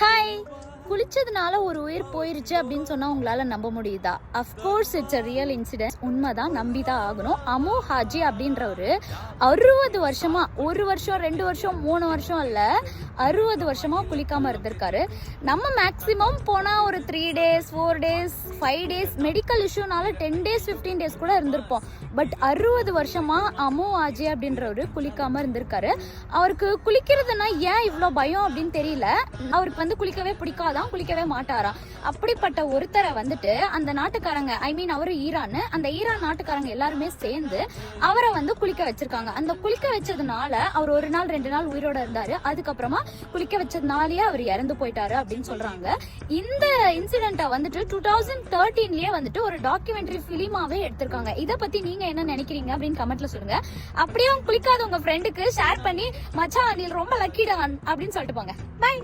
Hi. குளிச்சதுனால ஒரு உயிர் போயிருச்சு அப்படின்னு சொன்னா உங்களால நம்ப முடியுதா? Of course it's a real incident. உண்மைதான், நம்பிதான் ஆகணும். அமு ஹாஜி அப்படின்றவரு 60 வருஷமா, 1 வருஷம் 2 வருஷம் 3 வருஷம் இல்ல, 60 வருஷமா குளிக்காம இருந்திருக்காரு. நம்ம மேக்சிமம் போனா ஒரு 3 days 4 days 5 days medical இஷ்யூனால 10 days 15 days கூட இருந்திருப்போம். பட் 60 வருஷமா அமு ஹாஜி அப்படின்றவரு குளிக்காம இருந்திருக்காரு. அவருக்கு குளிக்கிறதுனா ஏன் இவ்வளோ பயம் அப்படின்னு தெரியல. அவருக்கு குளிக்கவே பிடிக்காதான், குளிக்கவே மாட்டாராம். அப்படிப்பட்ட ஒருத்தரை அந்த நாட்டுக்காரங்க, ஐ மீன் அவரு ஈரான், அந்த ஈரான் நாட்டுக்காரங்க எல்லாருமே சேர்ந்து அவரை குளிக்க வச்சிருக்காங்க. அந்த குளிக்க வச்சதுனால அவர் 1 நாள் 2 நாள் உயிரோட இருந்தாரு. அதுக்கப்புறமா குளிக்க வச்சதுனாலேயே அவர் இறந்து போயிட்டாரு அப்படின்னு சொல்றாங்க. இந்த இன்சிடென்ட்டை 2013லயே ஒரு டாக்குமெண்ட்ரி பிலிமாவே எடுத்திருக்காங்க. இதை பத்தி நீங்க என்ன நினைக்கிறீங்க அப்படின்னு கமெண்ட்ல சொல்லுங்க. அப்படியே குளிக்காத உங்க ஃப்ரெண்டுக்கு ஷேர் பண்ணி மச்சான் நீ ரொம்ப லக்கிடா அப்படின்னு சொல்லிட்டு போங்க. பை.